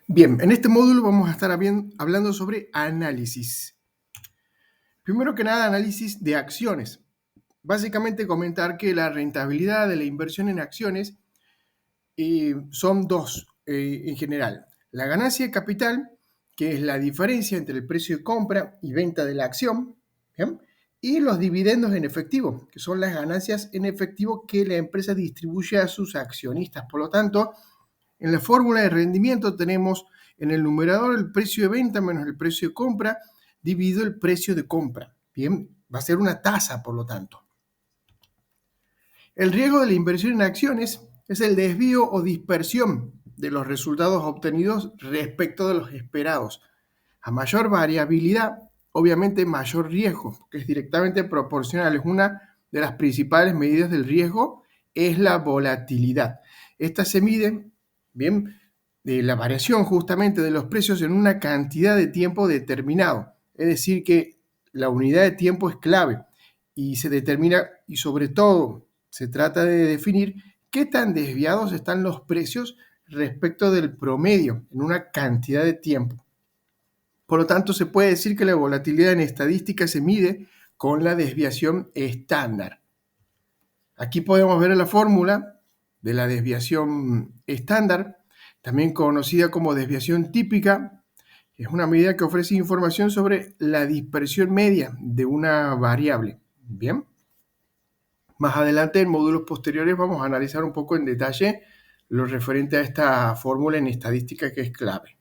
Bien, en este módulo vamos a estar hablando sobre análisis. Primero que nada, análisis de acciones. Básicamente comentar que la rentabilidad de la inversión en acciones son dos en general. La ganancia de capital, que es la diferencia entre el precio de compra y venta de la acción, ¿bien? Y los dividendos en efectivo, que son las ganancias en efectivo que la empresa distribuye a sus accionistas. Por lo tanto, en la fórmula de rendimiento tenemos en el numerador el precio de venta menos el precio de compra dividido el precio de compra. Bien, va a ser una tasa, por lo tanto. El riesgo de la inversión en acciones es el desvío o dispersión de los resultados obtenidos respecto de los esperados. A mayor variabilidad, obviamente mayor riesgo, que es directamente proporcional. Es una de las principales medidas del riesgo, es la volatilidad. Esta se mide, bien, de la variación justamente de los precios en una cantidad de tiempo determinado. Es decir, que la unidad de tiempo es clave y se determina, y sobre todo se trata de definir qué tan desviados están los precios respecto del promedio en una cantidad de tiempo. Por lo tanto, se puede decir que la volatilidad en estadística se mide con la desviación estándar. Aquí podemos ver la fórmula de la desviación estándar, también conocida como desviación típica. Es una medida que ofrece información sobre la dispersión media de una variable. Bien. Más adelante, en módulos posteriores, vamos a analizar un poco en detalle lo referente a esta fórmula en estadística que es clave.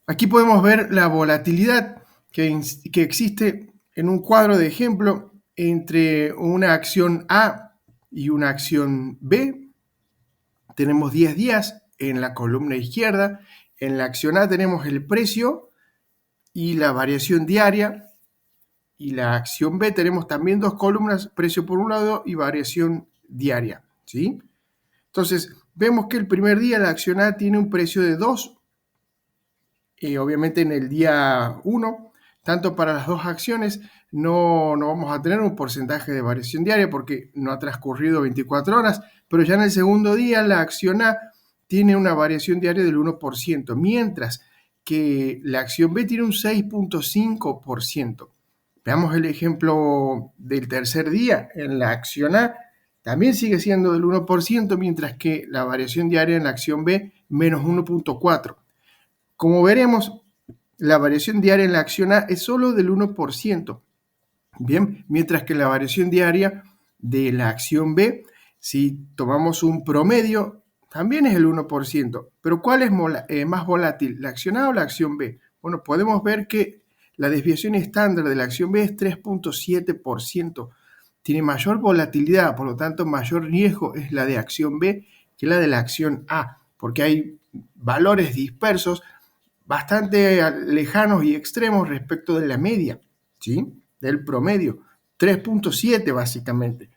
Aquí podemos ver la volatilidad que existe en un cuadro de ejemplo entre una acción A y una acción B. Tenemos 10 días en la columna izquierda. En la acción A tenemos el precio y la variación diaria. Y la acción B tenemos también dos columnas, precio por un lado y variación diaria, ¿sí? Entonces, vemos que el primer día la acción A tiene un precio de 2, obviamente en el día 1, tanto para las dos acciones no vamos a tener un porcentaje de variación diaria porque no ha transcurrido 24 horas, pero ya en el segundo día la acción A tiene una variación diaria del 1%, mientras que la acción B tiene un 6.5%. Veamos el ejemplo del tercer día. En la acción A también sigue siendo del 1%, mientras que la variación diaria en la acción B menos 1.4%. Como veremos, la variación diaria en la acción A es solo del 1%, bien, mientras que la variación diaria de la acción B, si tomamos un promedio, también es el 1%. Pero ¿cuál es más volátil, la acción A o la acción B? Bueno, podemos ver que la desviación estándar de la acción B es 3.7%. Tiene mayor volatilidad, por lo tanto, mayor riesgo es la de acción B que la de la acción A, porque hay valores dispersos bastante lejanos y extremos respecto de la media, ¿sí? Del promedio, 3.7 básicamente.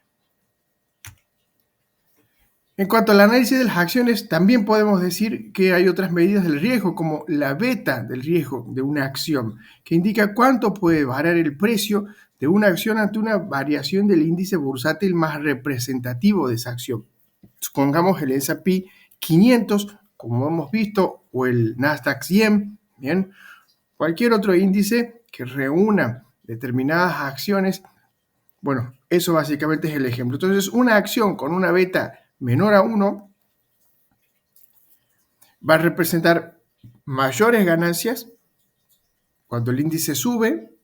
En cuanto al análisis de las acciones, también podemos decir que hay otras medidas del riesgo, como la beta del riesgo de una acción, que indica cuánto puede variar el precio de una acción ante una variación del índice bursátil más representativo de esa acción. Supongamos el S&P 500, como hemos visto, o el Nasdaq 100, ¿bien? Cualquier otro índice que reúna determinadas acciones. Bueno, eso básicamente es el ejemplo. Entonces, una acción con una beta menor a 1 va a representar mayores ganancias cuando el índice sube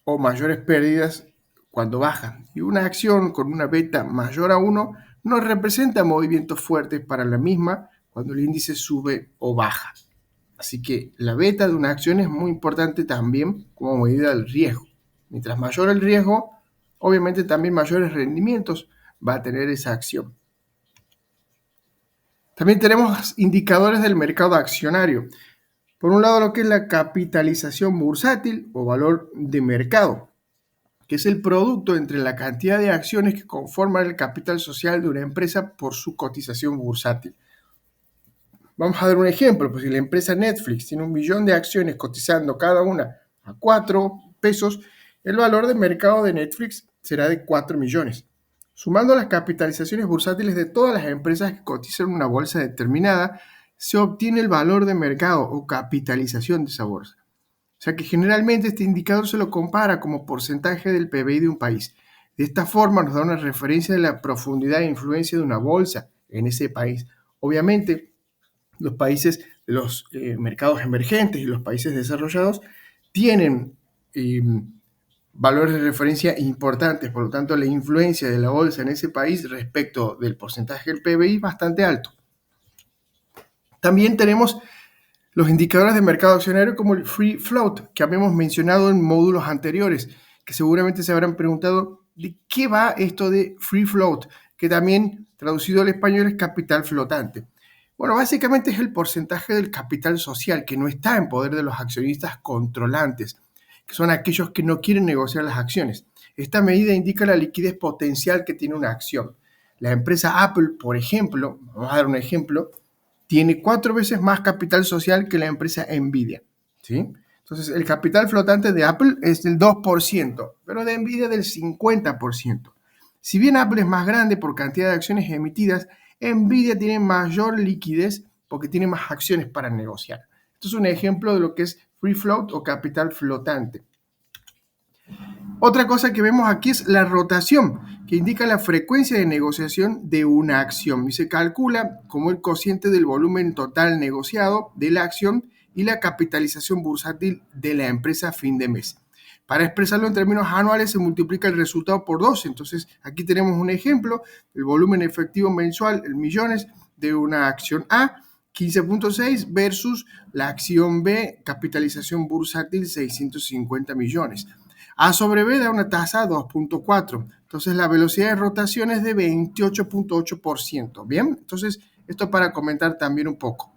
o mayores pérdidas cuando baja. Y una acción con una beta mayor a 1 no representa movimientos fuertes para la misma cuando el índice sube o baja. Así que la beta de una acción es muy importante también como medida del riesgo. Mientras mayor el riesgo, obviamente también mayores rendimientos va a tener esa acción. También tenemos indicadores del mercado accionario. Por un lado, lo que es la capitalización bursátil o valor de mercado, que es el producto entre la cantidad de acciones que conforman el capital social de una empresa por su cotización bursátil. Vamos a dar un ejemplo, pues si la empresa Netflix tiene 1 millón de acciones cotizando cada una a 4 pesos, el valor de mercado de Netflix será de 4 millones. Sumando las capitalizaciones bursátiles de todas las empresas que cotizan en una bolsa determinada, se obtiene el valor de mercado o capitalización de esa bolsa. O sea que generalmente este indicador se lo compara como porcentaje del PBI de un país. De esta forma nos da una referencia de la profundidad e influencia de una bolsa en ese país. Obviamente, los países, los mercados emergentes y los países desarrollados tienen valores de referencia importantes, por lo tanto la influencia de la bolsa en ese país respecto del porcentaje del PBI es bastante alto. También tenemos los indicadores de mercado accionario como el free float, que habíamos mencionado en módulos anteriores, que seguramente se habrán preguntado de qué va esto de free float, que también traducido al español es capital flotante. Bueno, básicamente es el porcentaje del capital social que no está en poder de los accionistas controlantes, que son aquellos que no quieren negociar las acciones. Esta medida indica la liquidez potencial que tiene una acción. La empresa Apple, por ejemplo, vamos a dar un ejemplo, tiene 4 veces más capital social que la empresa Nvidia, ¿sí? Entonces, el capital flotante de Apple es del 2%, pero de Nvidia del 50%. Si bien Apple es más grande por cantidad de acciones emitidas, Nvidia tiene mayor liquidez porque tiene más acciones para negociar. Esto es un ejemplo de lo que es free float o capital flotante. Otra cosa que vemos aquí es la rotación, que indica la frecuencia de negociación de una acción y se calcula como el cociente del volumen total negociado de la acción y la capitalización bursátil de la empresa a fin de mes. Para expresarlo en términos anuales se multiplica el resultado por 12. Entonces aquí tenemos un ejemplo, el volumen efectivo mensual en millones de una acción A, 15.6 versus la acción B, capitalización bursátil 650 millones. A sobre B da una tasa de 2.4. Entonces la velocidad de rotación es de 28.8%. Bien, entonces esto para comentar también un poco.